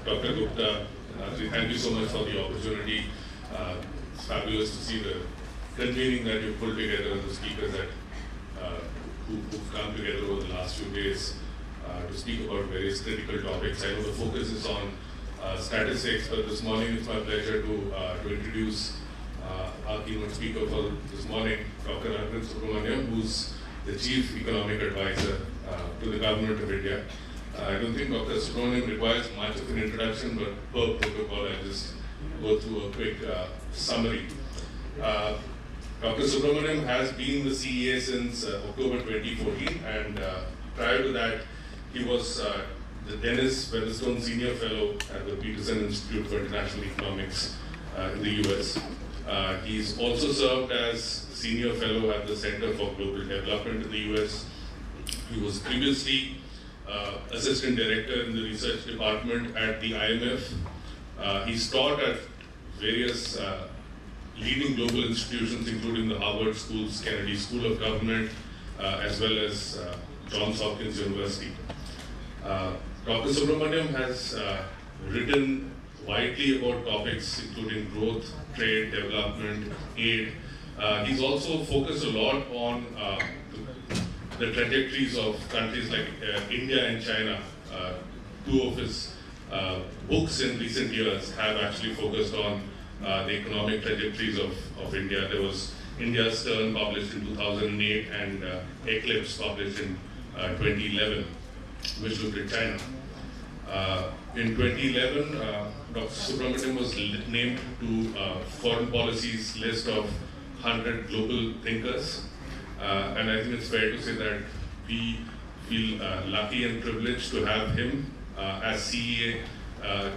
Dr. Gupta, thank you so much for the opportunity. It's fabulous to see the convening that you pulled together and the speakers that who've come together over the last few days to speak about various critical topics. I know the focus is on statistics, but this morning it's my pleasure to introduce our keynote speaker for this morning, Dr. Arvind Subramanian, who's the Chief Economic Advisor to the Government of India. I don't think Dr. Subramanian requires much of an introduction, but per protocol, I'll just go through a quick summary. Dr. Subramanian has been the CEA since October 2014, and prior to that, he was the Dennis Weatherstone Senior Fellow at the Peterson Institute for International Economics in the US. He's also served as Senior Fellow at the Center for Global Development in the US. He was previously Assistant Director in the Research Department at the IMF. He's taught at various leading global institutions, including the Harvard School's Kennedy School of Government, as well as Johns Hopkins University. Dr. Subramanian has written widely about topics including growth, trade, development, aid. He's also focused a lot on the trajectories of countries like India and China. Two of his books in recent years have actually focused on the economic trajectories of India. There was India's Turn published in 2008 and Eclipse published in 2011, which looked at China. In 2011, Dr. Subramanian was named to Foreign Policy's list of 100 global thinkers. And I think it's fair to say that we feel lucky and privileged to have him as CEA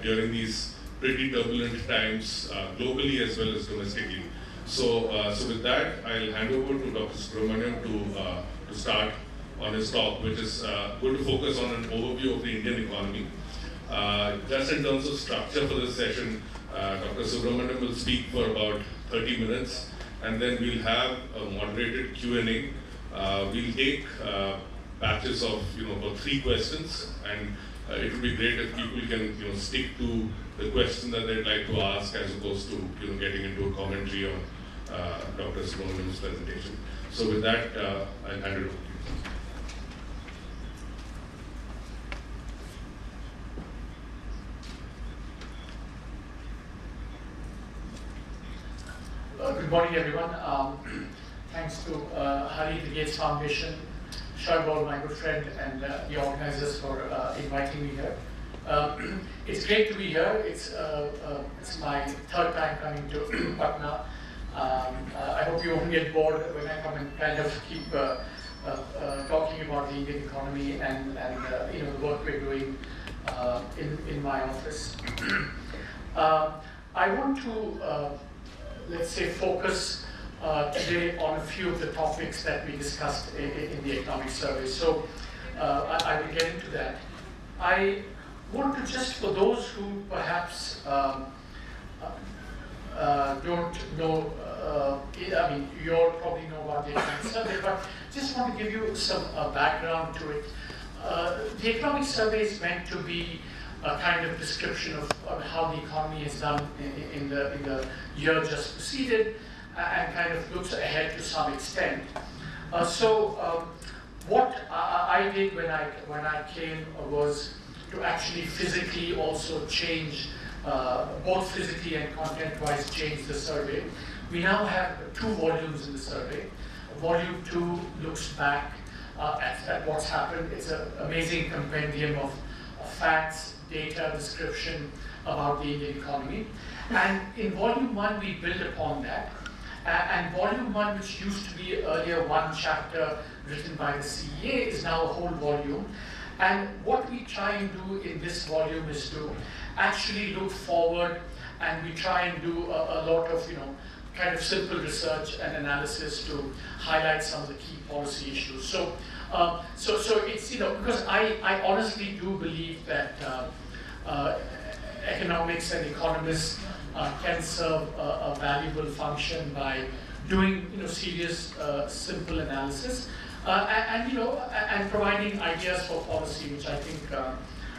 during these pretty turbulent times, globally as well as domestically. So with that, I'll hand over to Dr. Subramanian to start on his talk, which is going to focus on an overview of the Indian economy. Just in terms of structure for this session, Dr. Subramanian will speak for about 30 minutes, and then we'll have a moderated Q&A. We'll take batches of about 3 questions, and it would be great if people can stick to the question that they'd like to ask, as opposed to getting into a commentary on Dr. Subramanian's presentation. So with that, I'll hand it over to you. Good morning, everyone. Thanks to Hari, the Gates Foundation, Sharbol, my good friend, and the organizers for inviting me here. It's great to be here. It's my 3rd time coming to Patna. I hope you won't get bored when I come and kind of keep talking about the Indian economy and the work we're doing in my office. I want to let's say focus today on a few of the topics that we discussed in the economic survey. So I will get into that. I want to just, for those who perhaps don't know, I mean, you all probably know about the economic survey, but just want to give you some background to it. The economic survey is meant to be a kind of description of how the economy has done in the year just preceded, and kind of looks ahead to some extent. What I did when I came was to actually physically also change, both physically and content-wise, change the survey. We now have 2 volumes in the survey. Volume 2 looks back at what's happened. It's an amazing compendium of facts, data, description about the Indian economy. And in volume 1, we build upon that. And volume 1, which used to be earlier 1 chapter written by the CEA, is now a whole volume. And what we try and do in this volume is to actually look forward, and we try and do a lot of kind of simple research and analysis to highlight some of the key policy issues. So it's because I honestly do believe that economics and economists can serve a valuable function by doing serious, simple analysis, and providing ideas for policy, which I think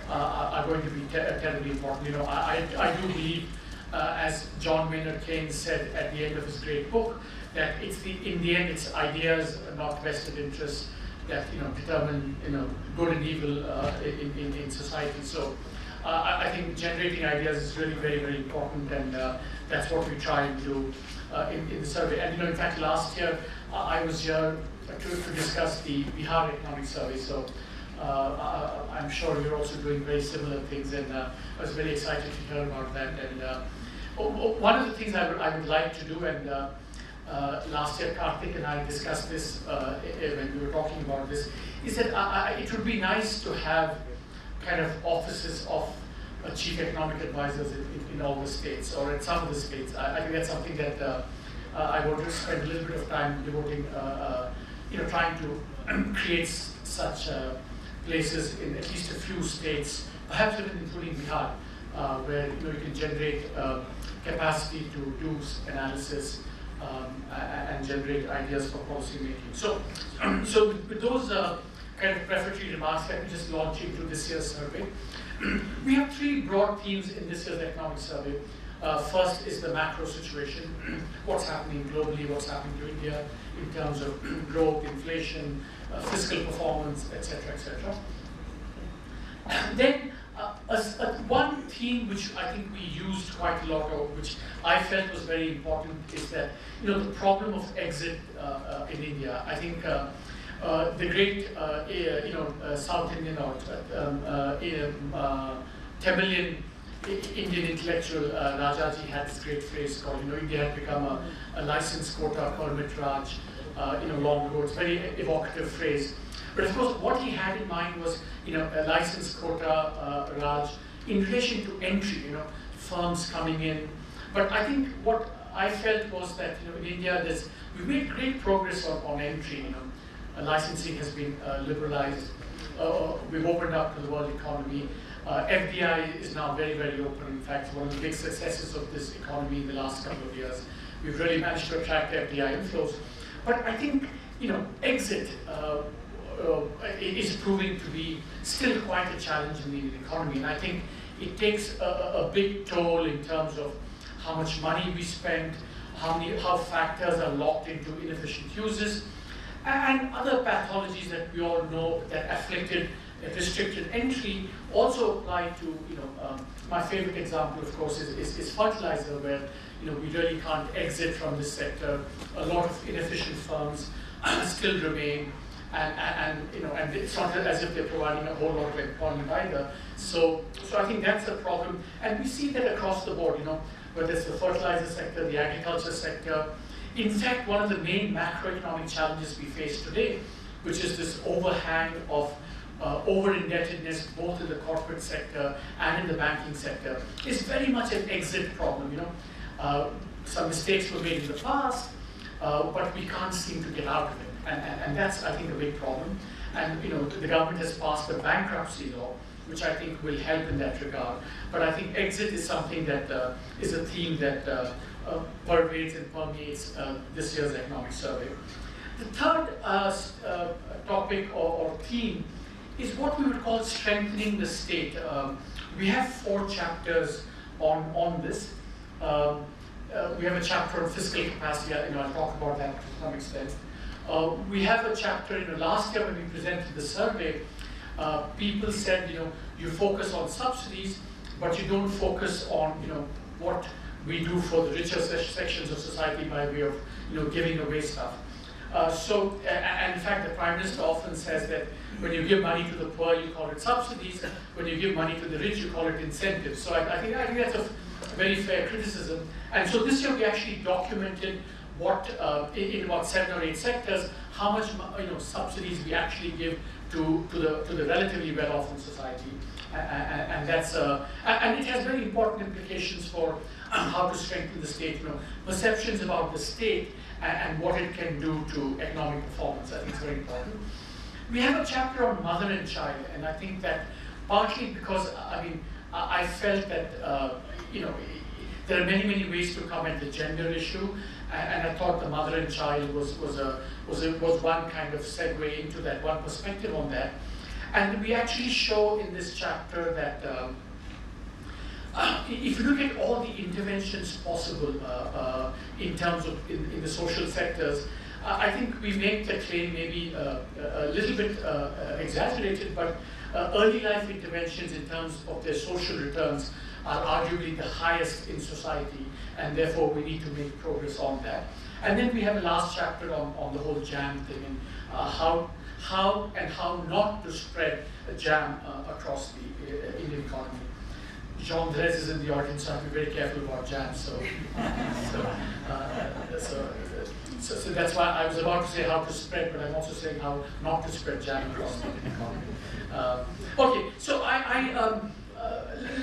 are going to be terribly important. You know, I do believe, as John Maynard Keynes said at the end of his great book, that in the end it's ideas, not vested interests, that determine good and evil in society. So I think generating ideas is really very, very important, and that's what we try and do in the survey. And in fact, last year I was here to discuss the Bihar Economic Survey. So I'm sure you're also doing very similar things, and I was very excited to hear about that. And one of the things I would like to do, and last year Karthik and I discussed this when we were talking about this, is that it would be nice to have kind of offices of chief economic advisors in all the states, or in some of the states. I think that's something that I want to spend a little bit of time devoting, trying to create such places in at least a few states, perhaps even including Bihar, where you can generate capacity to do analysis and generate ideas for policy making. So with those kind of prefatory remarks, let me just launch into this year's survey. We have three broad themes in this year's economic survey. First is the macro situation, what's happening globally, what's happening to India in terms of growth, inflation, fiscal performance, etc., etc. And then one theme which I think we used quite a lot of, which I felt was very important, is that the problem of exit in India. I think the great South Indian or Tamilian Indian intellectual Rajaji had this great phrase called India had become a license quota permit Raj long ago. It's a very evocative phrase. But of course, what he had in mind was, a license quota Raj in relation to entry, firms coming in. But I think what I felt was that, in India, we've made great progress on entry. Licensing has been liberalized. We've opened up to the world economy. FDI is now very, very open. In fact, one of the big successes of this economy in the last couple of years. We've really managed to attract FDI inflows. But I think, exit is proving to be still quite a challenge in the Indian economy. And I think it takes a big toll in terms of how much money we spend, how factors are locked into inefficient uses, and other pathologies that we all know that restricted entry also apply to, my favorite example, of course, is fertilizer, where, we really can't exit from this sector. A lot of inefficient firms still remain, and it's not as if they're providing a whole lot of employment either. So I think that's a problem, and we see that across the board, whether it's the fertilizer sector, the agriculture sector. In fact, one of the main macroeconomic challenges we face today, which is this overhang of over-indebtedness both in the corporate sector and in the banking sector, is very much an exit problem. Some mistakes were made in the past, but we can't seem to get out of it, and that's, I think, a big problem. And the government has passed a bankruptcy law, which I think will help in that regard. But I think exit is something that is a theme that pervades and permeates this year's economic survey. The third topic or theme is what we would call strengthening the state. We have 4 chapters on this. We have a chapter on fiscal capacity. I'll talk about that to some extent. We have a chapter, last year when we presented the survey, people said, you focus on subsidies, but you don't focus on, what we do for the richer sections of society by way of, giving away stuff. And in fact, the Prime Minister often says that when you give money to the poor, you call it subsidies. When you give money to the rich, you call it incentives. So I think that's a very fair criticism. And so this year we actually documented what, in about 7 or 8 sectors, how much subsidies we actually give to the relatively well-off in society. And that's and it has very important implications for how to strengthen the state. Perceptions about the state and what it can do to economic performance. I think it's very important. We have a chapter on mother and child, and I think that partly because I felt that there are many ways to come at the gender issue, and I thought the mother and child was one kind of segue into that, one perspective on that. And we actually show in this chapter that if you look at all the interventions possible in terms of in the social sectors, I think we make the claim maybe a little bit exaggerated, but early life interventions in terms of their social returns are arguably the highest in society, and therefore we need to make progress on that. And then we have a last chapter on the whole jam thing, and how not to spread a jam across the Indian economy. Jean Drez is in the audience, so I have to be very careful about jam. So that's why I was about to say how to spread, but I'm also saying how not to spread jam across the Indian economy. Okay, so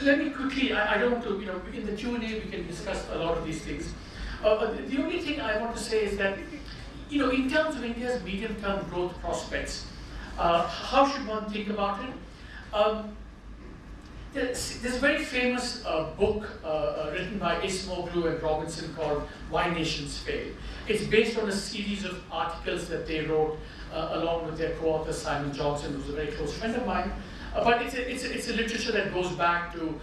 let me quickly, I don't want to, in the Q&A we can discuss a lot of these things. The only thing I want to say is that, in terms of India's medium-term growth prospects, how should one think about it? There's a very famous book written by Acemoglu and Robinson called Why Nations Fail. It's based on a series of articles that they wrote along with their co-author Simon Johnson, who's a very close friend of mine. But it's a literature that goes back to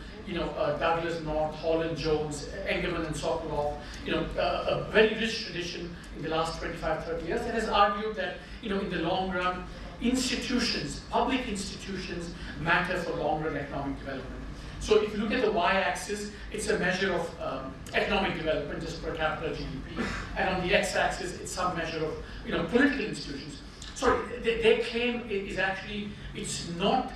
Douglas North, Holland Jones, Engelman and Sokolov, a very rich tradition in the last 25, 30 years that has argued that in the long run, institutions, public institutions, matter for long-run economic development. So if you look at the y-axis, it's a measure of economic development, just per capita GDP, and on the x-axis, it's some measure of political institutions. Sorry, their claim is actually it's not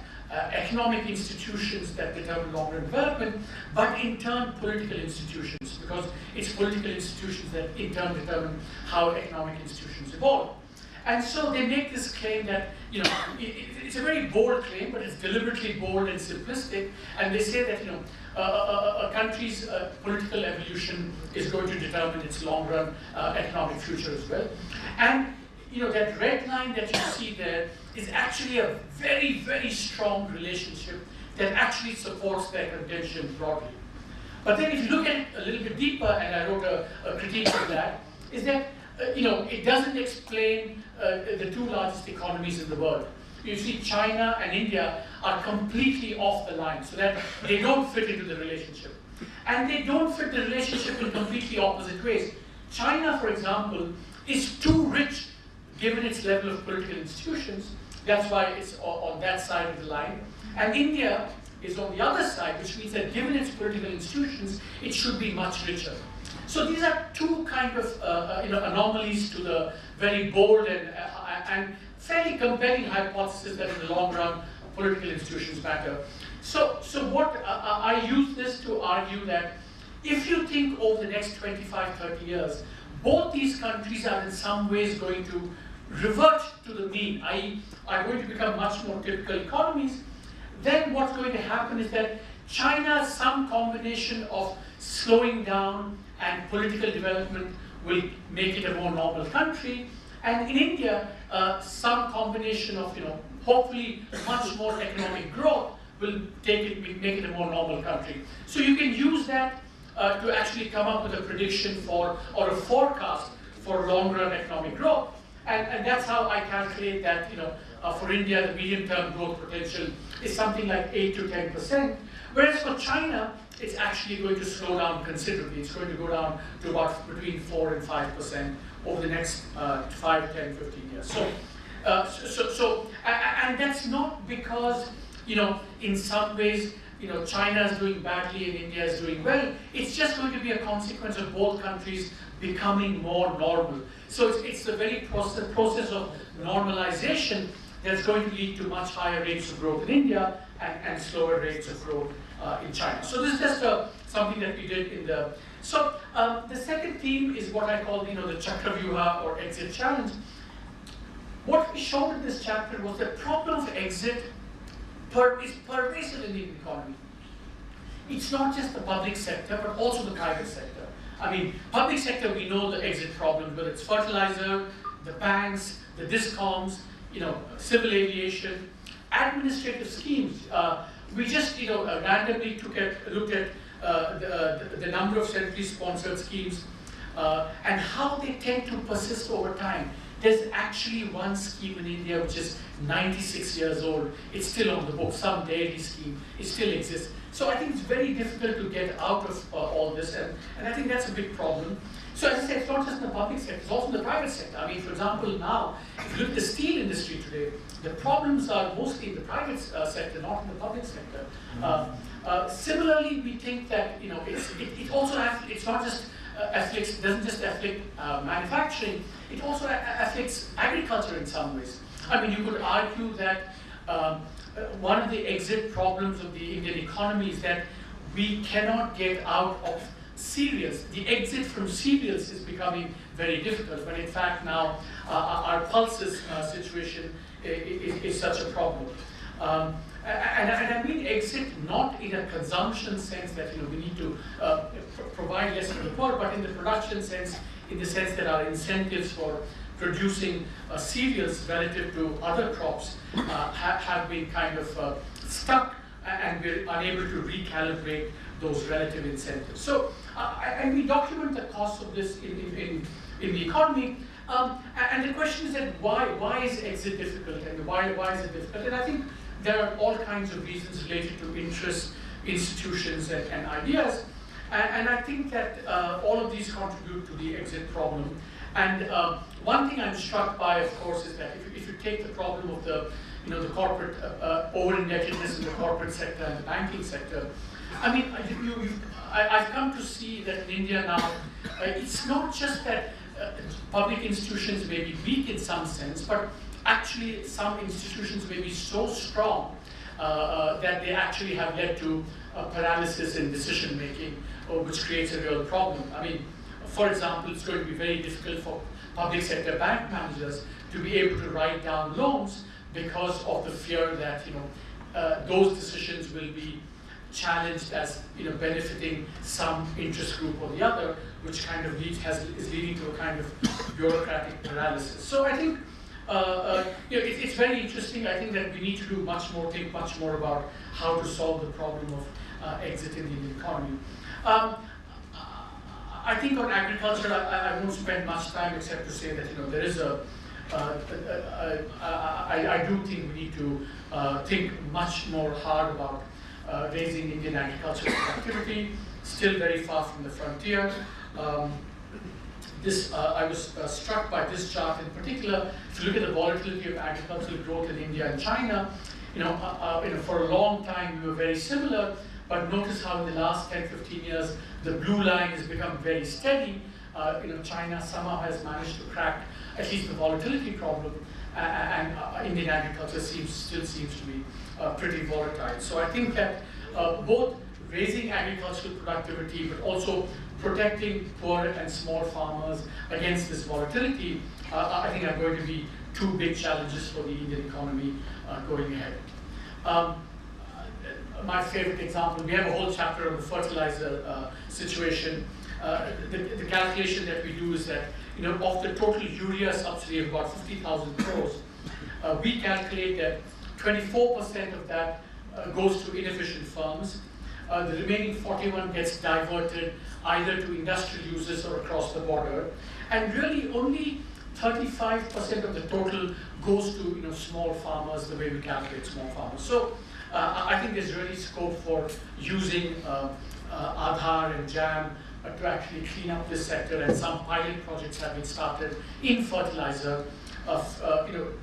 economic institutions that determine long-run development, but in turn political institutions, because it's political institutions that in turn determine how economic institutions evolve. And so they make this claim that, it's a very bold claim, but it's deliberately bold and simplistic. And they say that, a country's political evolution is going to determine its long-run economic future as well. And, that red line that you see there is actually a very, very strong relationship that actually supports their contention broadly. But then if you look at it a little bit deeper, and I wrote a critique of that, is that it doesn't explain the two largest economies in the world. You see, China and India are completely off the line, so that they don't fit into the relationship. And they don't fit the relationship in completely opposite ways. China, for example, is too rich given its level of political institutions. That's why it's on that side of the line. And India is on the other side, which means that given its political institutions, it should be much richer. So these are two kind of anomalies to the very bold and fairly compelling hypothesis that in the long run, political institutions matter. So what I use this to argue that if you think over the next 25, 30 years, both these countries are in some ways going to revert to the mean, i.e. are going to become much more typical economies, then what's going to happen is that China, some combination of slowing down and political development will make it a more normal country. And in India, some combination of, hopefully much more economic growth will make it a more normal country. So you can use that to actually come up with a prediction for, or a forecast for long-run economic growth. And that's how I calculate that, for India, the medium-term growth potential is something like 8 to 10%. Whereas for China, it's actually going to slow down considerably. It's going to go down to about between 4 and 5% over the next 5, 10, 15 years. And that's not because, in some ways, China is doing badly and India is doing well. It's just going to be a consequence of both countries becoming more normal. So it's the very process of normalization that's going to lead to much higher rates of growth in India and slower rates of growth in China. So this is just something that we did in the... So the second theme is what I call, the Chakravyuha or exit challenge. What we showed in this chapter was the problem of exit is pervasive in the economy. It's not just the public sector, but also the private sector. I mean, public sector, we know the exit problem, whether it's fertilizer, the banks, the discoms, civil aviation, administrative schemes. We just, randomly looked at the number of centrally sponsored schemes and how they tend to persist over time. There's actually one scheme in India which is 96 years old. It's still on the book. Some dairy scheme. It still exists. So I think it's very difficult to get out of all this, and I think that's a big problem. So as I said, it's not just in the public sector, it's also in the private sector. I mean, for example, now, if you look at the steel industry today, the problems are mostly in the private sector, not in the public sector. Similarly, we think that it also it's not just doesn't just afflict manufacturing, it also afflicts agriculture in some ways. I mean, you could argue that one of the exit problems of the Indian economy is that we cannot get out of cereals. The exit from cereals is becoming very difficult, when in fact now our pulses situation is such a problem. And I mean exit not in a consumption sense that we need to provide less for the poor, but in the production sense, in the sense that our incentives for producing cereals relative to other crops have been kind of stuck, and we're unable to recalibrate those relative incentives. So, and we document the costs of this in the economy. And the question is that why is exit difficult, and why is it difficult? And I think there are all kinds of reasons related to interests, institutions, and ideas. And I think that all of these contribute to the exit problem. And one thing I'm struck by, of course, is that if you take the problem of the corporate over-indebtedness in the corporate sector and the banking sector, I mean, I've come to see that in India now, it's not just that public institutions may be weak in some sense, but actually some institutions may be so strong that they actually have led to paralysis in decision making, which creates a real problem. I mean, for example, it's going to be very difficult for public sector bank managers to be able to write down loans because of the fear that those decisions will be challenged as benefiting some interest group or the other, which kind of is leading to a kind of bureaucratic paralysis. So I think it's very interesting. I think that we need to do think much more about how to solve the problem of exit in the Indian economy. I think on agriculture, I won't spend much time except to say that there is I do think we need to think much more hard about raising Indian agricultural productivity. Still very far from the frontier. I was struck by this chart in particular. If you look at the volatility of agricultural growth in India and China, for a long time we were very similar, but notice how in the last 10-15 years the blue line has become very steady. China somehow has managed to crack at least the volatility problem, and Indian agriculture still seems to be pretty volatile. So I think that both raising agricultural productivity, but also protecting poor and small farmers against this volatility, I think are going to be two big challenges for the Indian economy going ahead. My favorite example, we have a whole chapter on the fertilizer situation. The calculation that we do is that of the total urea subsidy of about 50,000 crores, we calculate that 24% of that goes to inefficient firms. The remaining 41 gets diverted either to industrial users or across the border, and really only 35% of the total goes to small farmers, the way we calculate small farmers. So I think there's really scope for using Aadhaar and JAM to actually clean up this sector, and some pilot projects have been started in fertilizer.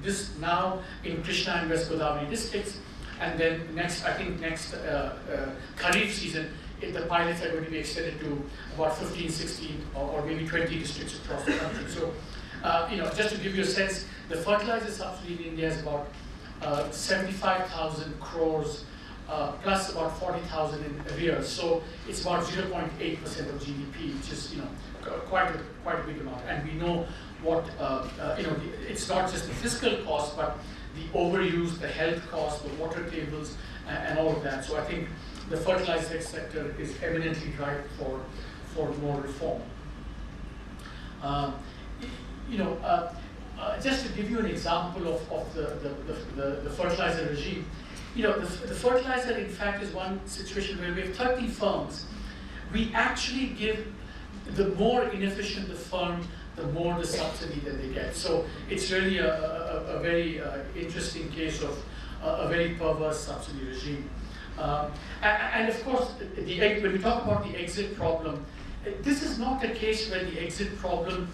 This now in Krishna and West Godavari districts, and then next Kharif season, the pilots are going to be extended to about 15, 16, or maybe 20 districts across the country. So, just to give you a sense, the fertilizer subsidy in India is about 75,000 crores plus about 40,000 in arrears. So it's about 0.8% of GDP, which is quite a big amount. And we know what it's not just the fiscal cost, but the overuse, the health cost, the water tables, and all of that. So I think the fertilizer sector is eminently ripe for more reform. Just to give you an example of the fertilizer regime, the fertilizer, in fact, is one situation where we have 30 firms. We actually give the more inefficient the firm, the more the subsidy that they get. So it's really a very interesting case of a very perverse subsidy regime. And of course, when we talk about the exit problem, this is not a case where the exit problem,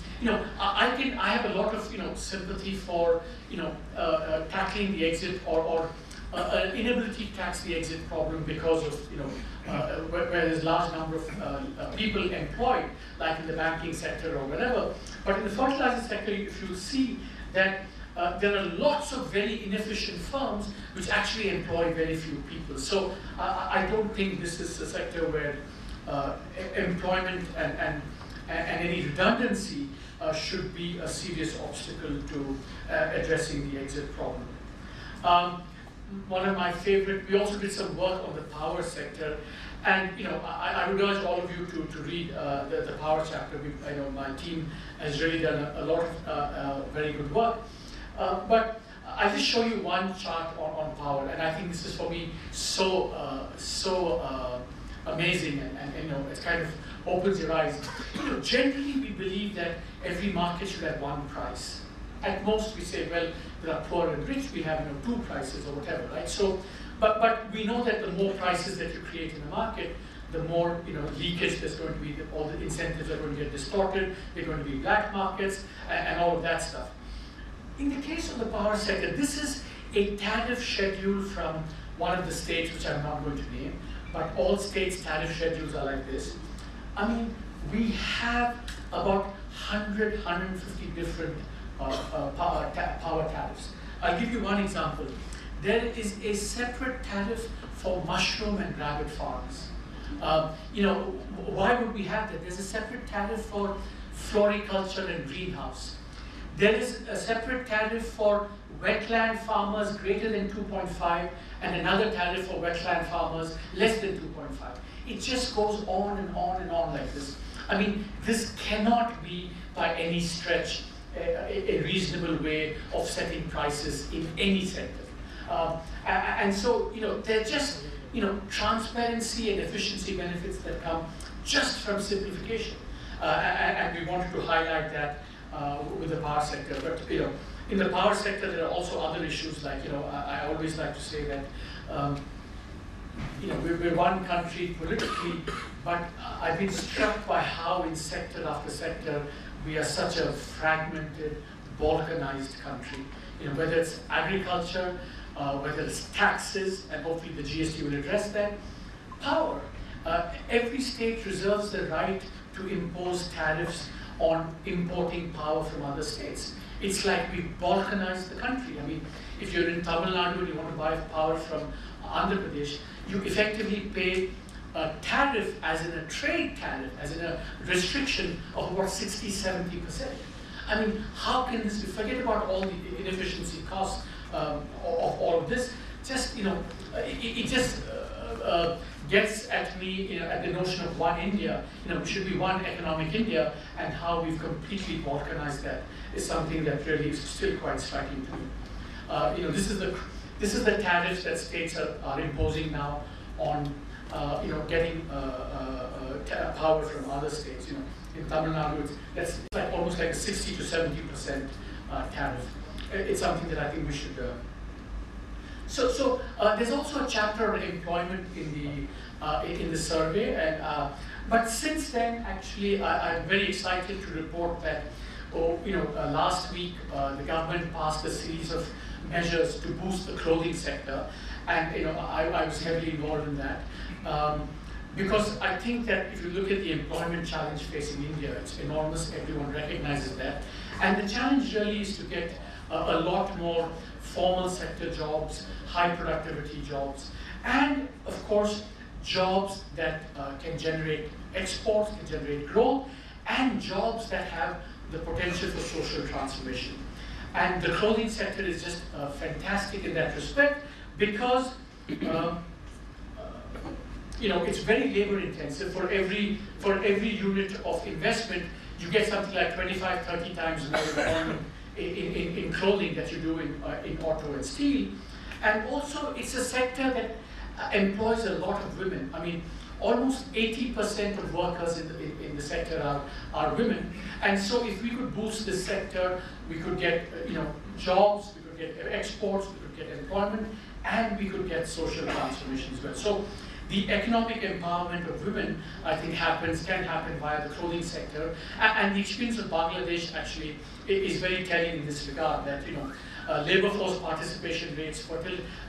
I have a lot of, sympathy for, tackling the exit or inability to tax the exit problem because of, where there's a large number of people employed, like in the banking sector or whatever. But in the fertilizer sector, if you see that there are lots of very inefficient firms which actually employ very few people. So I don't think this is a sector where employment and any redundancy should be a serious obstacle to addressing the exit problem. One of my favorite, we also did some work on the power sector, and I would urge all of you to read the power chapter. I know my team has really done a lot of very good work. But I'll just show you one chart on power, and I think this is for me so amazing, and it kind of opens your eyes. Generally we believe that every market should have one price. At most we say, well, there are poor and rich, we have two prices or whatever, right? So, but we know that the more prices that you create in the market, the more leakage there's going to be, all the incentives are going to get distorted, they're going to be black markets, and all of that stuff. In the case of the power sector, this is a tariff schedule from one of the states, which I'm not going to name, but all states' tariff schedules are like this. I mean, we have about 100, 150 different power tariffs. I'll give you one example. There is a separate tariff for mushroom and rabbit farms. Why would we have that? There's a separate tariff for floriculture and greenhouse. There is a separate tariff for wetland farmers greater than 2.5 and another tariff for wetland farmers less than 2.5. It just goes on and on and on like this. I mean, this cannot be by any stretch a reasonable way of setting prices in any sector. And so, they're just, transparency and efficiency benefits that come just from simplification. And we wanted to highlight that with the power sector. But, in the power sector, there are also other issues like, I always like to say that, we're one country politically, but I've been struck by how in sector after sector, we are such a fragmented, balkanized country. Whether it's agriculture, whether it's taxes, and hopefully the GST will address that. Power. Every state reserves the right to impose tariffs on importing power from other states. It's like we balkanized the country. I mean, if you're in Tamil Nadu and you want to buy power from Andhra Pradesh, you effectively pay a tariff as in a trade tariff, as in a restriction of about 60–70%. I mean, how can this be? Forget about all the inefficiency costs of all of this. Just, it just gets at me, at the notion of one India. It should be one economic India, and how we've completely balkanized that is something that really is still quite striking to me. This is the tariffs that states are imposing now on getting power from other states. In Tamil Nadu, that's like almost like a 60–70% tariff. It's something that I think we should. So there's also a chapter on employment in the survey, and but since then, actually, I'm very excited to report that last week the government passed a series of measures to boost the clothing sector, and I was heavily involved in that. Because I think that if you look at the employment challenge facing India, it's enormous, everyone recognizes that. And the challenge really is to get a lot more formal sector jobs, high productivity jobs, and of course, jobs that can generate exports, can generate growth, and jobs that have the potential for social transformation. And the clothing sector is just fantastic in that respect because it's very labor intensive. For every unit of investment, you get something like 25–30 times more return in clothing that you do in auto and steel. And also, it's a sector that employs a lot of women. I mean, almost 80% of workers in the sector are women. And so if we could boost this sector, we could get jobs, we could get exports, we could get employment, and we could get social transformation as well. So the economic empowerment of women, I think, can happen via the clothing sector. And the experience of Bangladesh actually is very telling in this regard, that labor force participation rates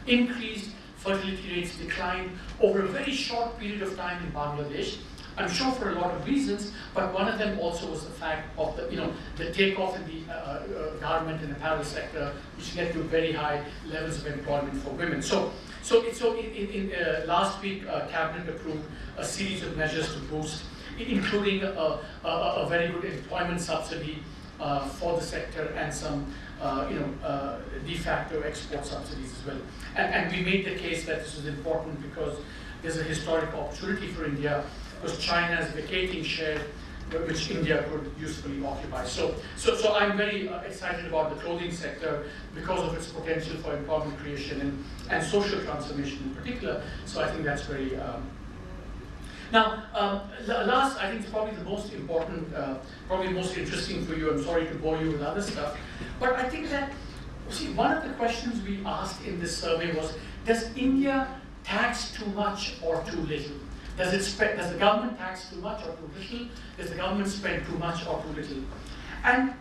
increased, fertility rates declined over a very short period of time in Bangladesh. I'm sure for a lot of reasons, but one of them also was the fact of the takeoff in the garment and apparel sector, which led to very high levels of employment for women. So last week, Cabinet approved a series of measures to boost, including a very good employment subsidy for the sector and some de facto export subsidies as well. And we made the case that this was important because there's a historic opportunity for India, because China is vacating share which India could usefully occupy. So I'm very excited about the clothing sector because of its potential for employment creation and social transformation in particular. So I think that's very... Now, last, I think it's probably the most important, probably most interesting for you. I'm sorry to bore you with other stuff, but I think that, see, one of the questions we asked in this survey was, does India tax too much or too little? Does the government tax too much or too little? Does the government spend too much or too little? And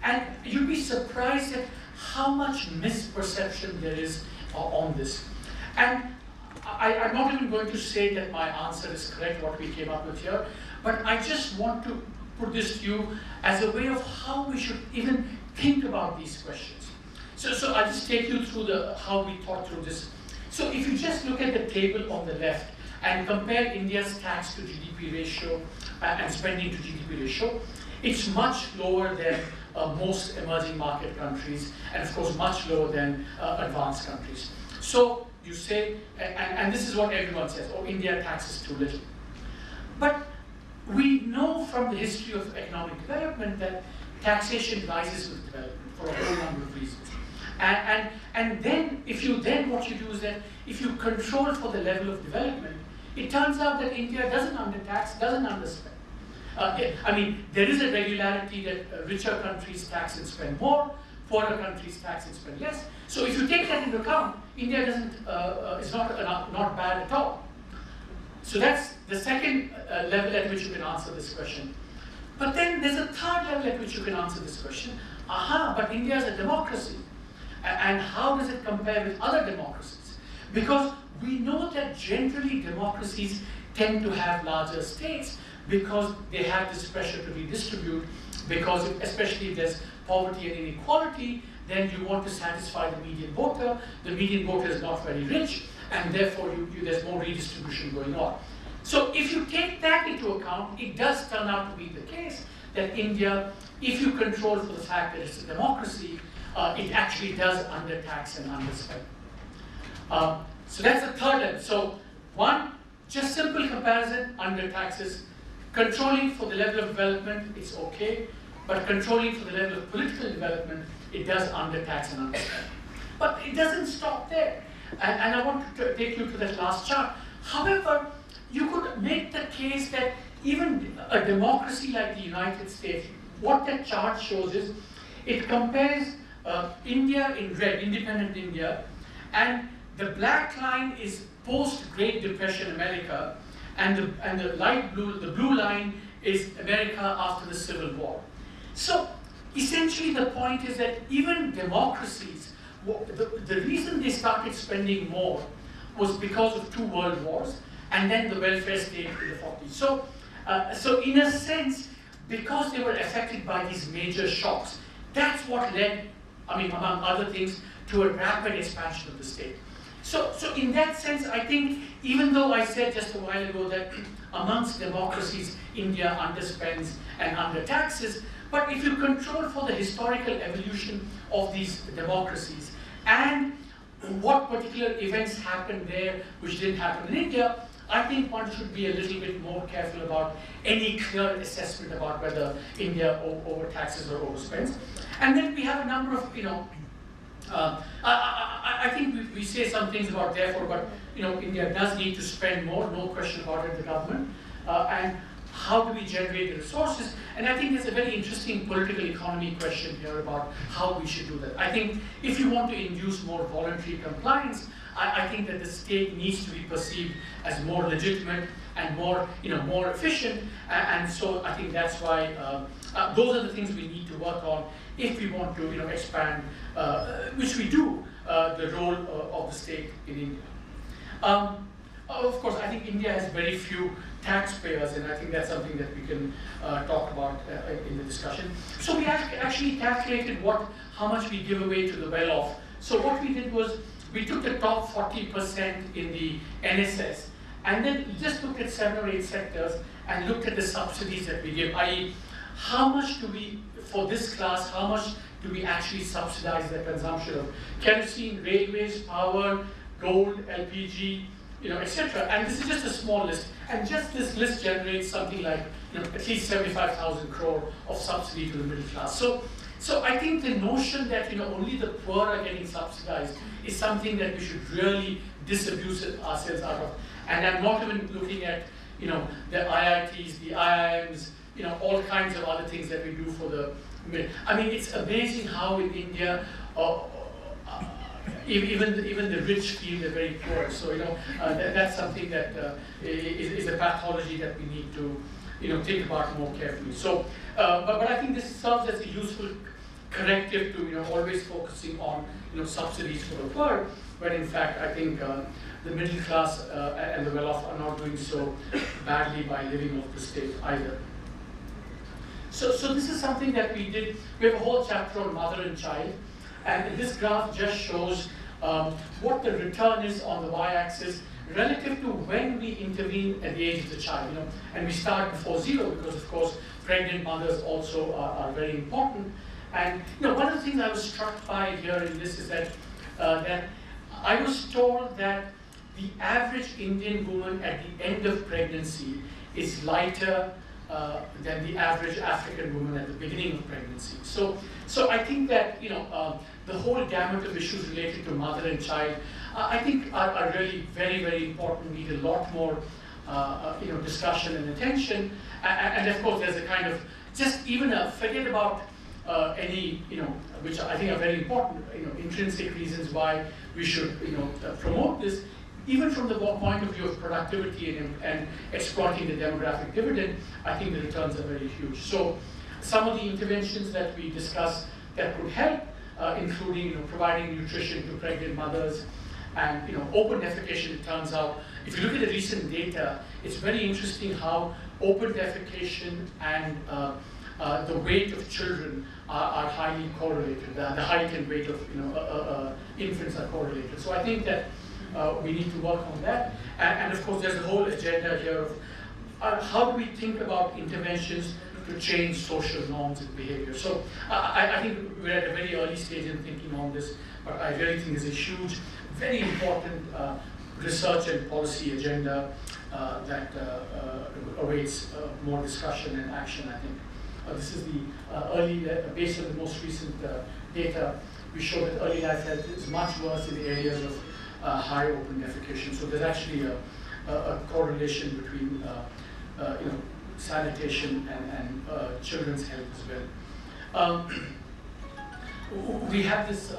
and you'll be surprised at how much misperception there is on this. And I'm not even going to say that my answer is correct, what we came up with here, but I just want to put this to you as a way of how we should even think about these questions. So I'll just take you through how we thought through this. So if you just look at the table on the left and compare India's tax to GDP ratio and spending to GDP ratio, it's much lower than most emerging market countries, and of course much lower than advanced countries. So you say, and this is what everyone says, oh, India taxes too little. But we know from the history of economic development that taxation rises with development for a whole number of reasons. And then, what you do is that if you control for the level of development, it turns out that India doesn't undertax, doesn't underspend. I mean, there is a regularity that richer countries tax and spend more, poorer countries tax and spend less. So if you take that into account, India is not bad at all. So that's the second level at which you can answer this question. But then there's a third level at which you can answer this question. But India is a democracy. And how does it compare with other democracies? Because we know that generally democracies tend to have larger states because they have this pressure to redistribute, because especially if there's poverty and inequality, then you want to satisfy the median voter. The median voter is not very rich, and therefore there's more redistribution going on. So if you take that into account, it does turn out to be the case that India, if you control for the fact that it's a democracy, it actually does undertax and underspend. So that's the third level. So one, just simple comparison, undertaxes. Controlling for the level of development, it's okay, but controlling for the level of political development, it does undertax and underspend. But it doesn't stop there. And I want to take you to that last chart. However, you could make the case that even a democracy like the United States, what that chart shows is, it compares India in red, independent India, and the black line is post-Great Depression America, and the light blue, the blue line is America after the Civil War. So essentially the point is that even democracies, the reason they started spending more was because of 2 world wars and then the welfare state in the 40s. So in a sense, because they were affected by these major shocks, that's what led, I mean, among other things, to a rapid expansion of the state. So in that sense, I think, even though I said just a while ago that amongst democracies, India underspends and undertaxes, but if you control for the historical evolution of these democracies and what particular events happened there which didn't happen in India, I think one should be a little bit more careful about any clear assessment about whether India overtaxes or overspends. And then we have a number of I think we say some things about therefore, but India does need to spend more, no question about it, the government. And how do we generate the resources? And I think there's a very interesting political economy question here about how we should do that. I think if you want to induce more voluntary compliance, I think that the state needs to be perceived as more legitimate and more, more efficient. And so I think that's why those are the things we need to work on if we want to, expand, which we do, the role of the state in India. Of course, I think India has very few taxpayers, and I think that's something that we can talk about in the discussion. So we actually calculated how much we give away to the well-off. So what we did was we took the top 40% in the NSS, and then just looked at 7 or 8 sectors and looked at the subsidies that we give, i.e., how much do we, for this class, how much do we actually subsidize the consumption of kerosene, railways, power, gold, LPG, etc. And this is just a small list, and just this list generates something like, at least 75,000 crore of subsidy to the middle class. So I think the notion that only the poor are getting subsidized is something that we should really disabuse ourselves out of. And I'm not even looking at the IITs, the IIMs, all kinds of other things that we do for the middle. I mean, it's amazing how in India. Even the rich feel they're very poor. So that's something that is a pathology that we need to think about more carefully. So, but I think this serves as a useful corrective to always focusing on subsidies for the poor, when in fact I think the middle class and the well-off are not doing so badly by living off the state either. So this is something that we did. We have a whole chapter on mother and child. And this graph just shows what the return is on the y-axis relative to when we intervene at the age of the child. And we start before 0 because, of course, pregnant mothers also are very important. And one of the things I was struck by here in this is that that I was told that the average Indian woman at the end of pregnancy is lighter than the average African woman at the beginning of pregnancy. So I think that the whole gamut of issues related to mother and child, I think are really very, very important. Need a lot more discussion and attention. And of course, there's a kind of just even forget about any which I think are very important intrinsic reasons why we should promote this. Even from the point of view of productivity and exploiting the demographic dividend, I think the returns are very huge. So some of the interventions that we discuss that could help, including providing nutrition to pregnant mothers, and open defecation. It turns out, if you look at the recent data, it's very interesting how open defecation and the weight of children are highly correlated. The height and weight of infants are correlated. So I think that we need to work on that. And of course, there's a whole agenda here of how do we think about interventions to change social norms and behavior. So I think we're at a very early stage in thinking on this, but I really think there's a huge, very important research and policy agenda that awaits more discussion and action, I think. This is the based on the most recent data, we show that early life health is much worse in the areas of high open defecation. So there's actually a correlation between sanitation and children's health as well. We have this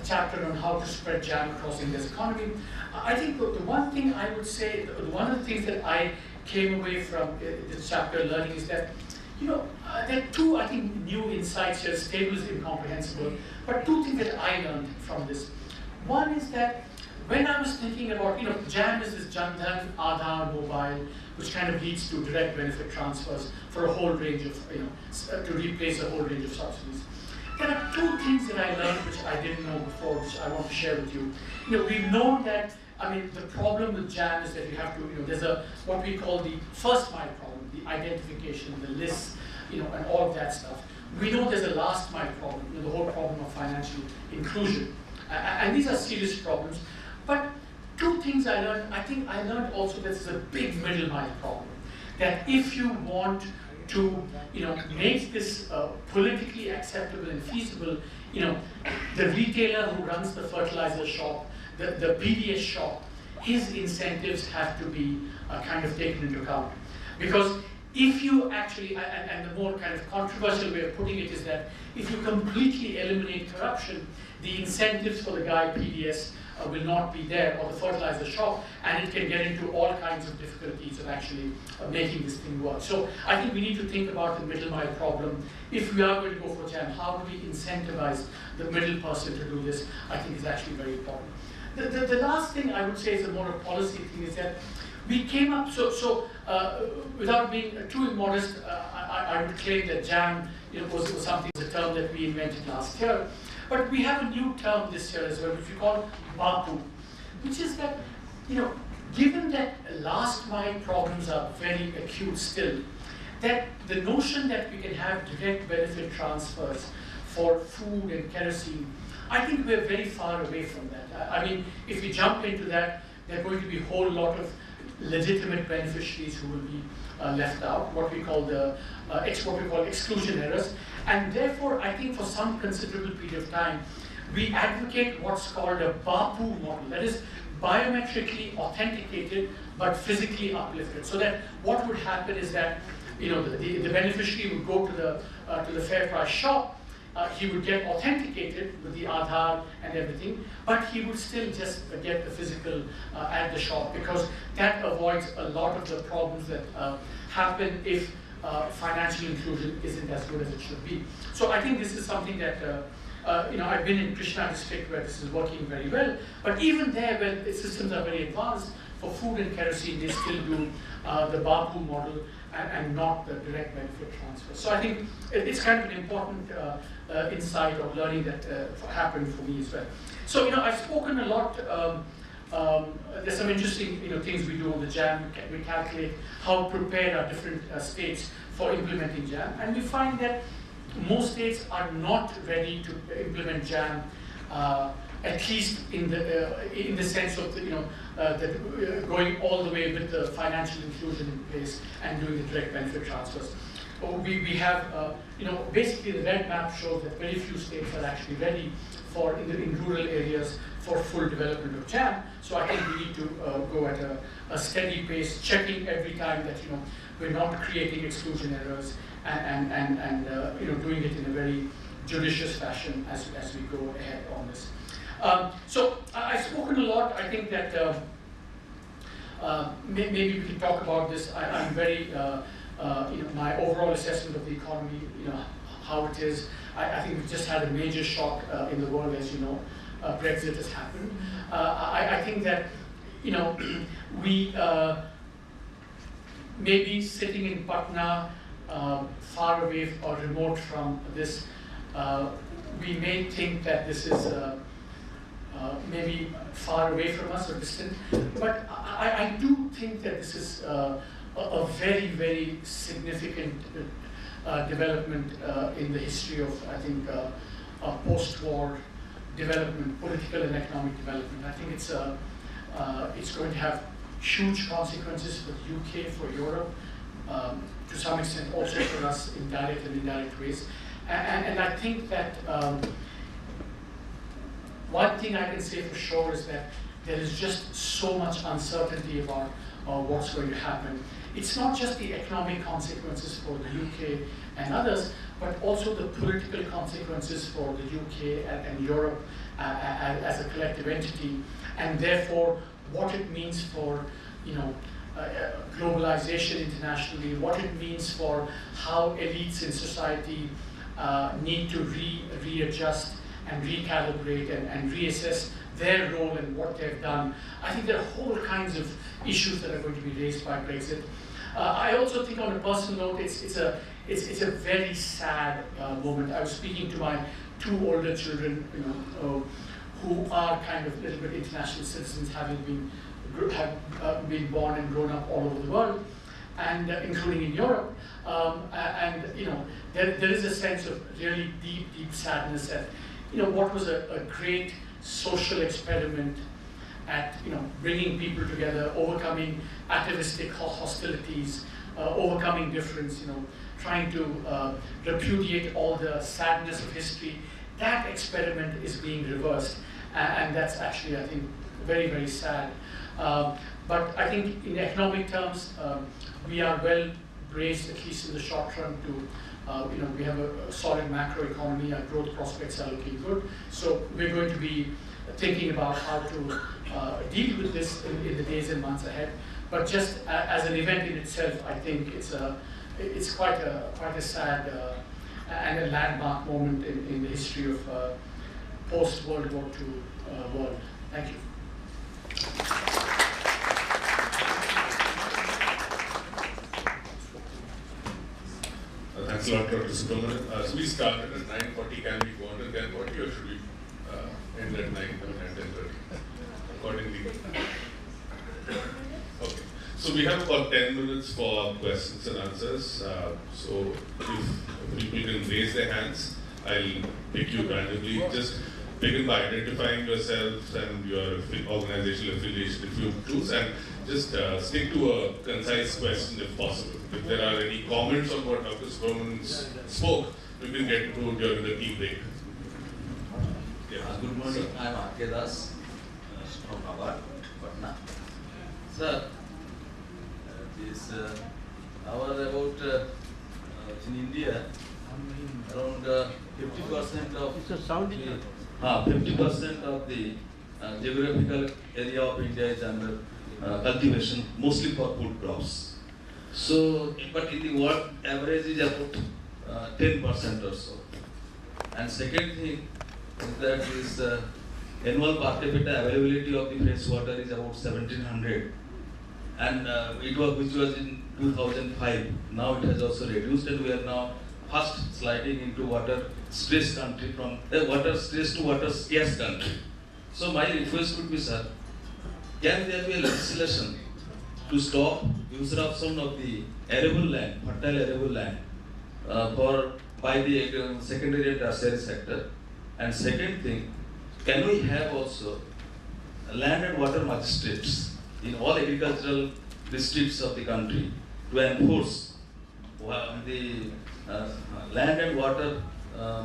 chapter on how to spread jam across India's economy. I think the one thing I would say, one of the things that I came away from this chapter learning is that there are two, I think, new insights here. Stable is incomprehensible, but two things that I learned from this. One is that when I was thinking about, JAM is this Jan Dhan, Aadhaar, mobile, which kind of leads to direct benefit transfers for a whole range of, to replace a whole range of subsidies. There are two things that I learned which I didn't know before, which I want to share with you. We've known that, the problem with JAM is that you have to, there's what we call the first mile problem, the identification, the lists, and all of that stuff. We know there's a last mile problem, the whole problem of financial inclusion. And these are serious problems. But two things I learned. I think I learned also that there's a big middle mile problem. That if you want to, make this politically acceptable and feasible. The retailer who runs the fertilizer shop, the PDS shop, his incentives have to be kind of taken into account. Because if you actually, and the more kind of controversial way of putting it is that if you completely eliminate corruption, the incentives for the guy PDS will not be there, or the fertilizer shop, and it can get into all kinds of difficulties of actually making this thing work. So I think we need to think about the middle mile problem. If we are going to go for jam, how do we incentivize the middle person to do this? I think is actually very important. The last thing I would say is a more policy thing is that we came up, without being too immodest, I would claim that jam was something, a term that we invented last year. But we have a new term this year as well, which we call BAPU, which is that, given that last mile problems are very acute still, that the notion that we can have direct benefit transfers for food and kerosene, I think we're very far away from that. I mean, if we jump into that, there are going to be a whole lot of legitimate beneficiaries who will be left out, what we call exclusion errors. And therefore, I think for some considerable period of time, we advocate what's called a BAPU model, that is biometrically authenticated but physically uplifted. So that what would happen is that the beneficiary would go to the fair price shop, he would get authenticated with the Aadhaar and everything, but he would still just get the physical at the shop, because that avoids a lot of the problems that happen if financial inclusion isn't as good as it should be. So I think this is something that, I've been in Krishna district where this is working very well, but even there where the systems are very advanced, for food and kerosene, they still do the BAPU model and not the direct benefit transfer. So I think it's kind of an important insight or learning that happened for me as well. So, I've spoken a lot. There's some interesting things we do on the jam. We calculate how prepared are different states for implementing jam, and we find that most states are not ready to implement jam, at least in the sense of going all the way with the financial inclusion in place and doing the direct benefit transfers. We have basically the red map shows that very few states are actually ready for in rural areas for full development of jam. So I think we need to go at a steady pace, checking every time that we're not creating exclusion errors and doing it in a very judicious fashion as we go ahead on this. So I've spoken a lot. I think that maybe we can talk about this. I'm very my overall assessment of the economy, how it is. I think we've just had a major shock in the world, as you know. Brexit has happened. I think that we maybe sitting in Patna, far away or remote from this, we may think that this is maybe far away from us or distant, but I do think that this is a very, very significant development in the history of, I think, post-war development, political and economic development. I think it's going to have huge consequences for the UK, for Europe, to some extent also for us in direct and indirect ways. And I think that one thing I can say for sure is that there is just so much uncertainty about what's going to happen. It's not just the economic consequences for the UK and others, but also the political consequences for the UK and Europe as a collective entity, and therefore what it means for globalization internationally, what it means for how elites in society need to readjust and recalibrate and reassess their role and what they've done. I think there are whole kinds of issues that are going to be raised by Brexit. I also think, on a personal note, it's a very sad moment. I was speaking to my two older children, who are kind of a little bit international citizens, having been born and grown up all over the world, and including in Europe. There is a sense of really deep sadness at what was a great social experiment at bringing people together, overcoming atavistic hostilities, overcoming difference, trying to repudiate all the sadness of history. That experiment is being reversed, and that's actually, I think, very, very sad. But I think in economic terms, we are well braced, at least in the short run, to we have a solid macro economy. Our growth prospects are looking good. So we're going to be thinking about how to deal with this in the days and months ahead. But just as an event in itself, I think it's quite a sad and a landmark moment in the history of post-World War II world. Thank you. Thanks a lot, Dr. Subramanian. So we started at 9:40. Can we go on to 10:40, or should we end at 10:30? Accordingly. Okay. So we have about 10 minutes for questions and answers. So if people can raise their hands, I'll pick you randomly. Just begin by identifying yourselves and your organizational affiliation if you choose, and just stick to a concise question if possible. If there are any comments on what Dr. Subramanian spoke, we can get to during the tea break. Yeah. Good morning, I am R.K. Das from Avar, Patna. Sir, this our about in India, around 50% of 50% of the geographical area of India is under cultivation, mostly for food crops. So, but in the world average is about 10% or so. And second thing is that this annual per capita availability of the fresh water is about 1700, and which was in 2005. Now it has also reduced, and we are now fast sliding into water stress country from water stress to water scarce country. So my request would be, sir, can there be a legislation to stop usurpation of the arable land, fertile arable land, by the secondary and tertiary sector? And second thing, can we have also land and water magistrates in all agricultural districts of the country to enforce the land and water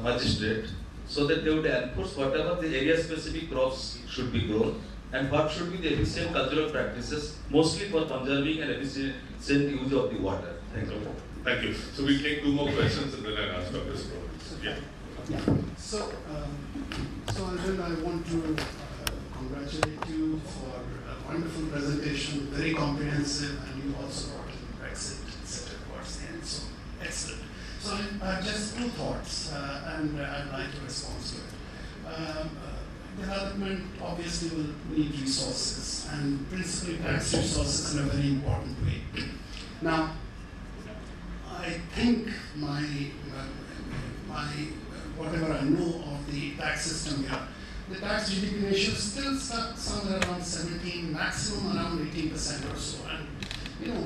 magistrate, so that they would enforce whatever the area-specific crops should be grown and what should be the efficient cultural practices, mostly for conserving and efficient use of the water. Thank you. Thank you. So we'll take 2 more questions and then I'll ask Dr. Subramanian. Yeah. So Arvind, I want to congratulate you for a wonderful presentation, very comprehensive, and you also brought in Brexit, etc. towards the end. So excellent. So I have just 2 thoughts, and I'd like to respond to it. Development obviously will need resources, and principally tax resources in a very important way. Now, I think my whatever I know of the tax system here, the tax GDP ratio is still stuck somewhere around 17, maximum around 18% or so. And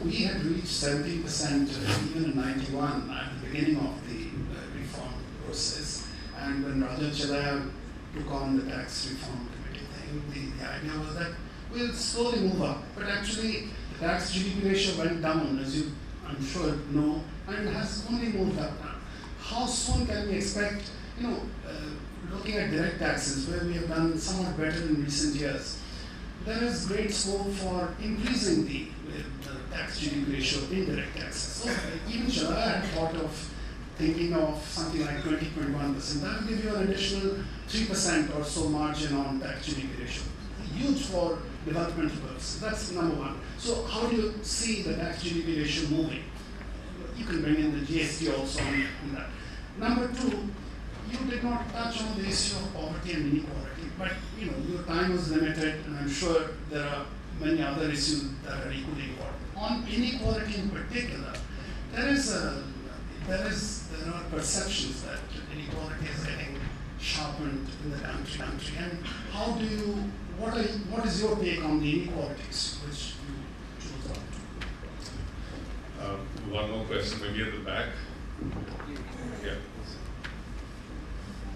we had reached 17% even in 91 at the beginning of the reform process. And when Raja Chadaya took on the tax reform committee thing, the idea was that we'll slowly move up. But actually, the tax GDP ratio went down, as you I'm sure know, and has only moved up now. How soon can we expect, looking at direct taxes, where we have done somewhat better in recent years, there is great scope for increasing the tax GDP ratio of indirect taxes. So even Chadaya had thought of thinking of something like 20-21%. That will give you an additional 3% or so margin on tax GDP ratio. Huge for developmental purposes. That's number one. So how do you see the tax GDP ratio moving? You can bring in the GST also on that. Number two, you did not touch on the issue of poverty and inequality, but your time was limited, and I'm sure there are many other issues that are equally important. On inequality in particular, there are perceptions that inequality is getting sharpened in the country. And how do you, what is your take on the inequalities which you chose out? One more question, maybe at the back. Yeah.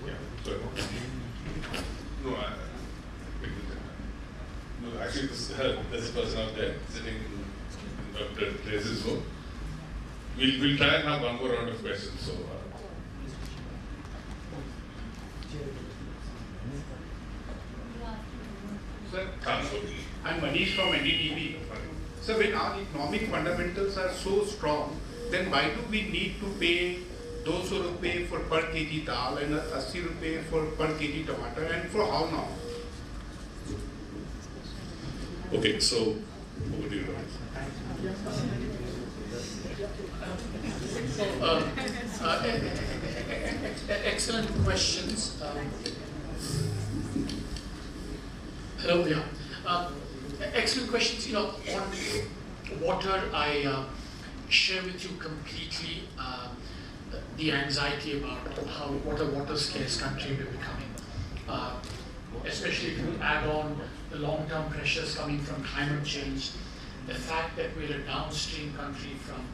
Yeah. So, no, actually, there's a person out there sitting in Dr. Teresa's room. we'll try and have one more round of questions. So, Sir, absolutely. I'm Manish from NDTV. So when our economic fundamentals are so strong, then why do we need to pay 200 rupees for per kg dal and 80 rupees for per kg tomato, and for how long? Okay, so over to you, Ramesh. Excellent questions. Hello, yeah. Excellent questions. You know, on water, I share with you completely the anxiety about what a water scarce country we're becoming. Especially if you add on the long-term pressures coming from climate change, the fact that we're a downstream country from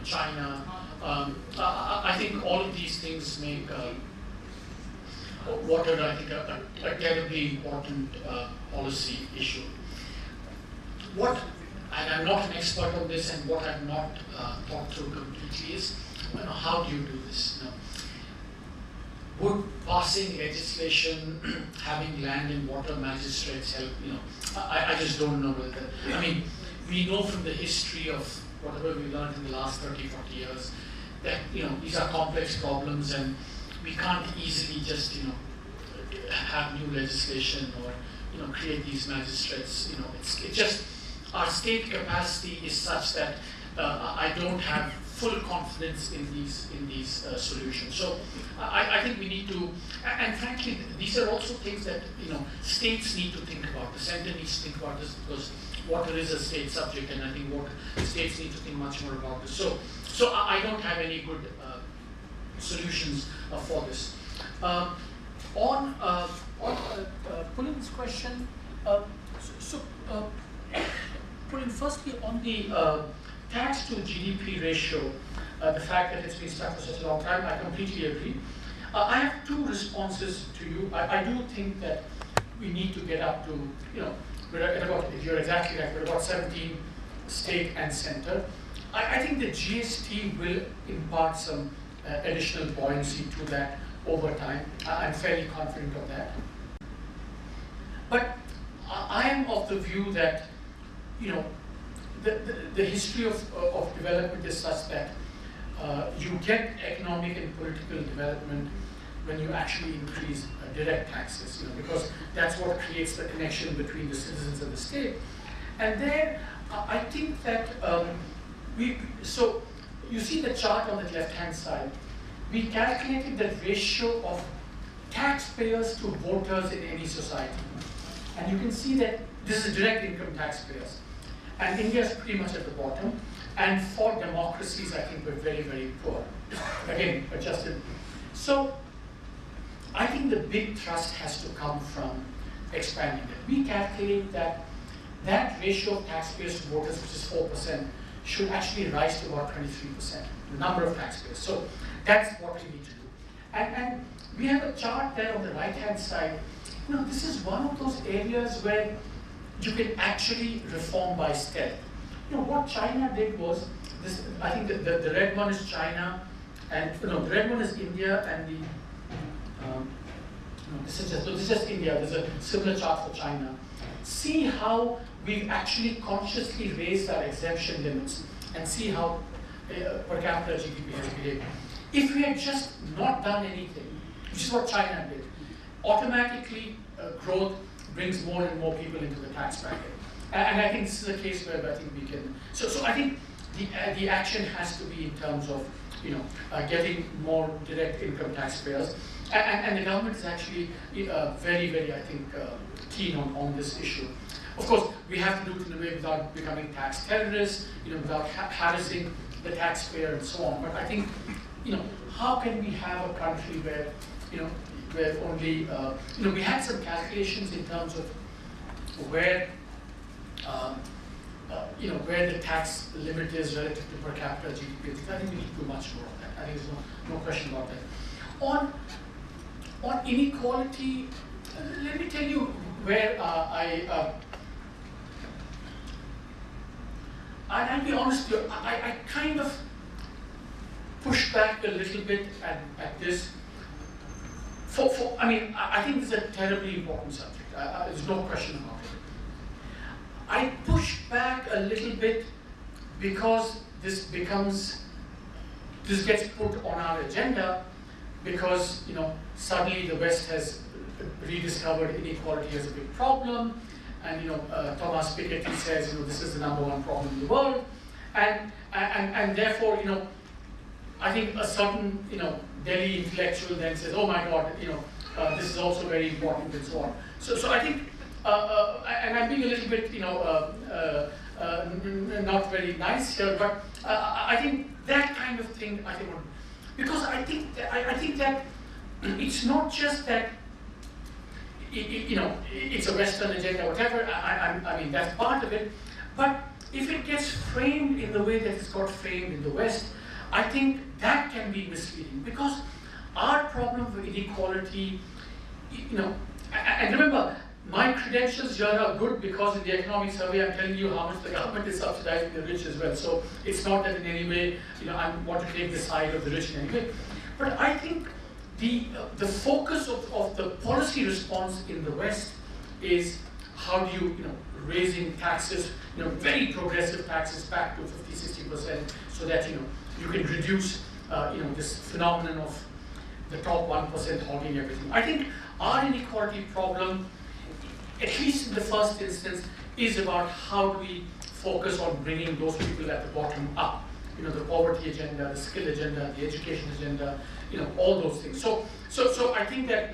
China. I think all of these things make water, I think, a terribly important policy issue. And I'm not an expert on this, and what I've not thought through completely is, how do you do this? Would passing legislation, having land and water magistrates help? I just don't know whether. I mean, we know from the history of whatever we learned in the last 30, 40 years that these are complex problems, and we can't easily just have new legislation or create these magistrates. It's just our state capacity is such that I don't have full confidence in these solutions. So I think we need to, and frankly, these are also things that states need to think about. The center needs to think about this, because water is a state subject, and I think states need to think much more about this. So I don't have any good solutions for this. On Pulin's question, Pulin, firstly on the tax to GDP ratio, the fact that it's been stuck for such a long time, I completely agree. I have two responses to you. I do think that we need to get up to, we're at about, you're exactly right, we're about 17 state and center. I think the GST will impart some additional buoyancy to that over time. I'm fairly confident of that. But I am of the view that, the history of development is such that you get economic and political development when you actually increase direct taxes, because that's what creates the connection between the citizens and the state. And there, I think that so you see the chart on the left-hand side. We calculated the ratio of taxpayers to voters in any society. And you can see that this is direct income taxpayers. And India is pretty much at the bottom. And for democracies, I think we're very, very poor. Again, adjusted. So I think the big thrust has to come from expanding it. We calculate that ratio of taxpayers to voters, which is 4%, should actually rise to about 23%, the number of taxpayers. So that's what we need to do. And we have a chart there on the right-hand side. This is one of those areas where you can actually reform by stealth. What China did was, this. I think the red one is China, and the red one is India, and this is just India. There's a similar chart for China. See how we've actually consciously raised our exemption limits, and see how per capita GDP has behaved. If we had just not done anything, which is what China did, automatically growth brings more and more people into the tax bracket. And I think this is a case where I think we can. So I think the action has to be in terms of getting more direct income taxpayers, and the government is actually very, very, I think, keen on this issue. Of course, we have to do it in a way without becoming tax terrorists, without harassing the taxpayer and so on. But I think, how can we have a country where, where only, we had some calculations in terms of where, where the tax limit is relative to per capita GDP. I think we need to do much more of that. I think there's no question about that. On inequality, let me tell you where I'll be honest with you, I kind of push back a little bit at this. I think this is a terribly important subject. There's no question about it. I push back a little bit because this gets put on our agenda because suddenly the West has rediscovered inequality as a big problem, and Thomas Piketty says this is the #1 problem in the world, and therefore I think a certain Delhi intellectual then says, oh my God, this is also very important and so on. So I think, and I'm being a little bit not very nice here, but I think that kind of thing because I think that it's not just that it's a Western agenda, whatever. I mean that's part of it, but if it gets framed in the way that it's got framed in the West, I think that can be misleading because our problem with inequality, and remember, my credentials here are good because in the economic survey I'm telling you how much the government is subsidizing the rich as well. So it's not that in any way, I want to take the side of the rich in any way. But I think the focus of the policy response in the West is how do you, raising taxes, very progressive taxes back to 50-60%, so that you can reduce this phenomenon of the top 1% hogging everything. I think our inequality problem, at least in the first instance, is about how do we focus on bringing those people at the bottom up. The poverty agenda, the skill agenda, the education agenda, all those things. So I think that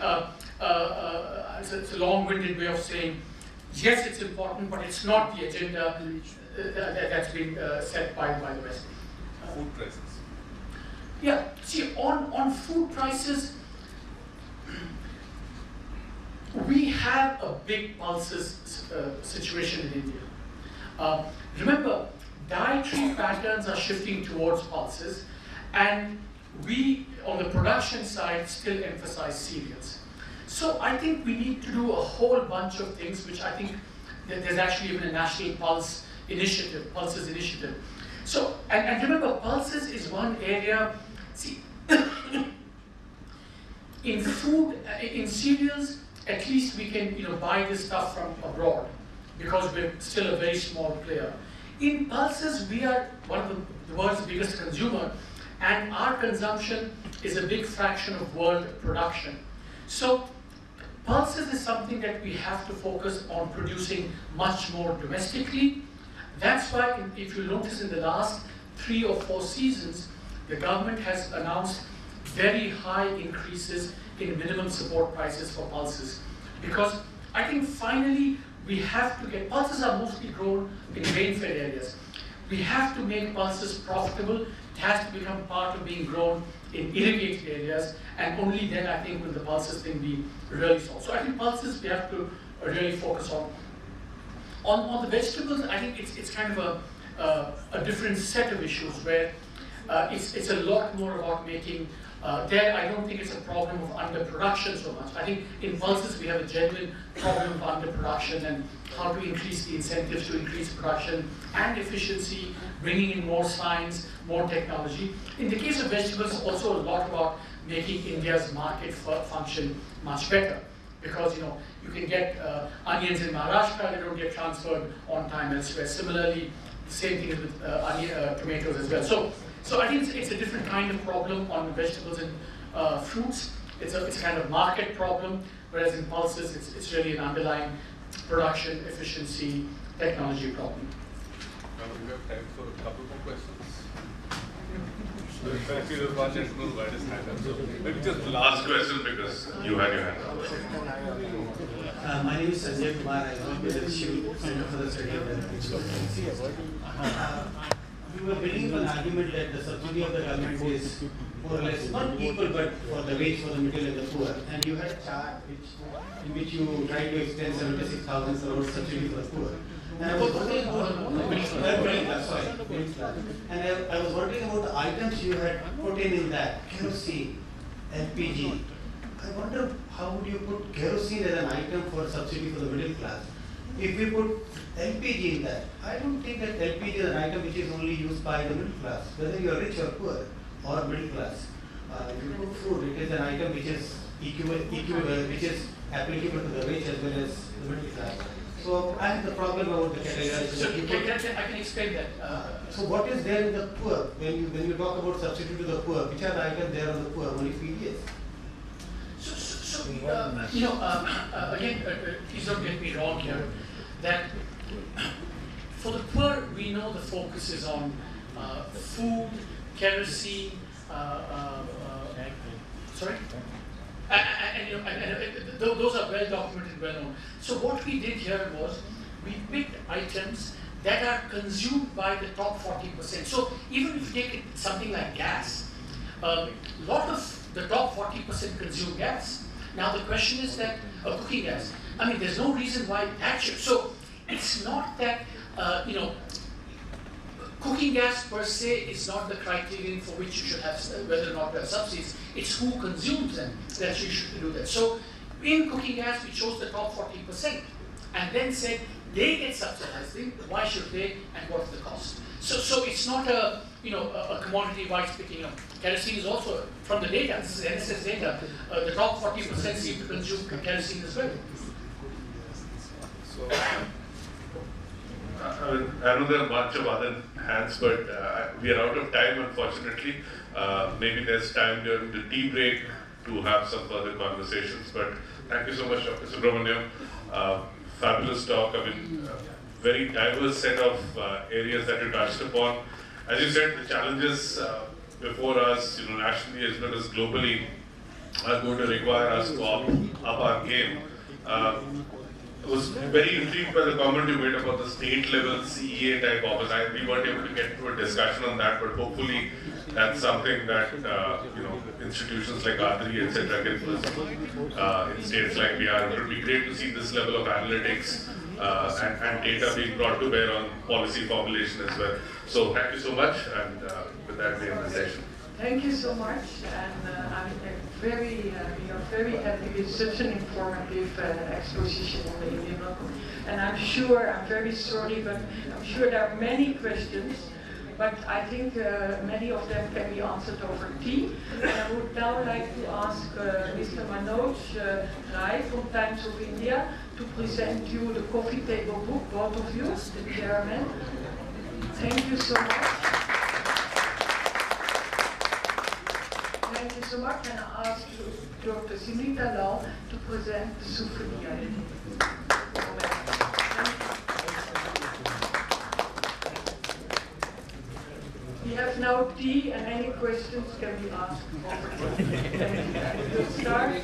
it's a long-winded way of saying, yes, it's important, but it's not the agenda that's been set by the West. Food prices. Yeah, see, on food prices, we have a big pulses situation in India. Remember, dietary patterns are shifting towards pulses, and we, on the production side, still emphasize cereals. So I think we need to do a whole bunch of things, which I think that there's actually even a national pulses initiative. So, and remember, pulses is one area, see, in food, in cereals, at least we can buy this stuff from abroad because we're still a very small player. In pulses, we are one of the world's biggest consumer, and our consumption is a big fraction of world production. So pulses is something that we have to focus on producing much more domestically. That's why, if you notice in the last 3 or 4 seasons, the government has announced very high increases in minimum support prices for pulses. Because I think finally we have to get, pulses are mostly grown in rain-fed areas. We have to make pulses profitable. It has to become part of being grown in irrigated areas, and only then I think will the pulses thing be really solved. So I think pulses we have to really focus on. On the vegetables, I think it's kind of a different set of issues where it's a lot more about making, there I don't think it's a problem of underproduction so much. I think in pulses we have a genuine problem of underproduction and how to increase the incentives to increase production and efficiency, bringing in more science, more technology. In the case of vegetables, it's also a lot about making India's market function much better. Because you can get onions in Maharashtra, they don't get transferred on time elsewhere. Similarly, the same thing with tomatoes as well. So I think it's a different kind of problem on vegetables and fruits. It's a kind of market problem, whereas in pulses, it's really an underlying production, efficiency, technology problem. Now we have time for a couple more questions. So in fact, there's one gentleman who had his hand up. So maybe just the last question because you had your hand up. My name is Sanjay Kumar. I work with the Center for the Study of Development. We were building an argument that the subsidy of the government is more or less not equal, but for the wage for the middle and the poor. And you had a chart in which you tried to extend 76,000 crore subsidy for the poor. And I was wondering about And I was wondering about the items you had put in that kerosene, LPG. I wonder how would you put kerosene as an item for subsidy for the middle class? If we put LPG in that, I don't think that LPG is an item which is only used by the middle class, whether you are rich or poor. or middle class, if you put food, it is an item which is which is applicable to the rich as well as the middle class. So I have the problem about the categorization. So I can explain that. So what is there in the poor when you talk about substitute to the poor? Which are the items there on the poor? Only PDS. Again, please don't get me wrong here. That for the poor, we know the focus is on food, kerosene, sorry. Those are well documented, well known. So what we did here was we picked items that are consumed by the top 40%. So even if you take something like gas, a lot of the top 40% consume gas. Now the question is that cooking gas. I mean, there's no reason why that should. So it's not that cooking gas per se is not the criterion for which you should have whether or not to have subsidies. It's who consumes them that you should do that. So in cooking gas, we chose the top 40% and then said they get subsidized. Why should they, and what's the cost? So it's not a commodity-wise picking up. Kerosene is also from the data. This is NSS data. The top 40% seem to consume kerosene as well. So, I know there are a bunch of other hands, but we are out of time, unfortunately. Maybe there's time during the tea break to have some further conversations. But thank you so much, Dr. Subramanian. Fabulous talk. I mean, very diverse set of areas that you touched upon. As you said, the challenges before us, nationally as well as globally, are going to require us to up our game. I was very intrigued by the comment you made about the state level CEA type office. We weren't able to get to a discussion on that, but hopefully that's something that institutions like ADRI, etc. can pursue in states like Bihar. It would be great to see this level of analytics and data being brought to bear on policy formulation as well. So thank you so much, and with that we end the session. Thank you so much, and I'm very, very happy with such an informative exposition on the Indian level. And I'm very sorry, but I'm sure there are many questions, but I think many of them can be answered over tea. And I would now like to ask Mr. Manoj Rai from Times of India to present you the coffee table book, both of you, the chairman. Thank you so much. Thank you so much, and I ask Dr. Simita Lal to present the souvenir. We have now tea, and any questions can be asked over tea. Thank you. We'll start.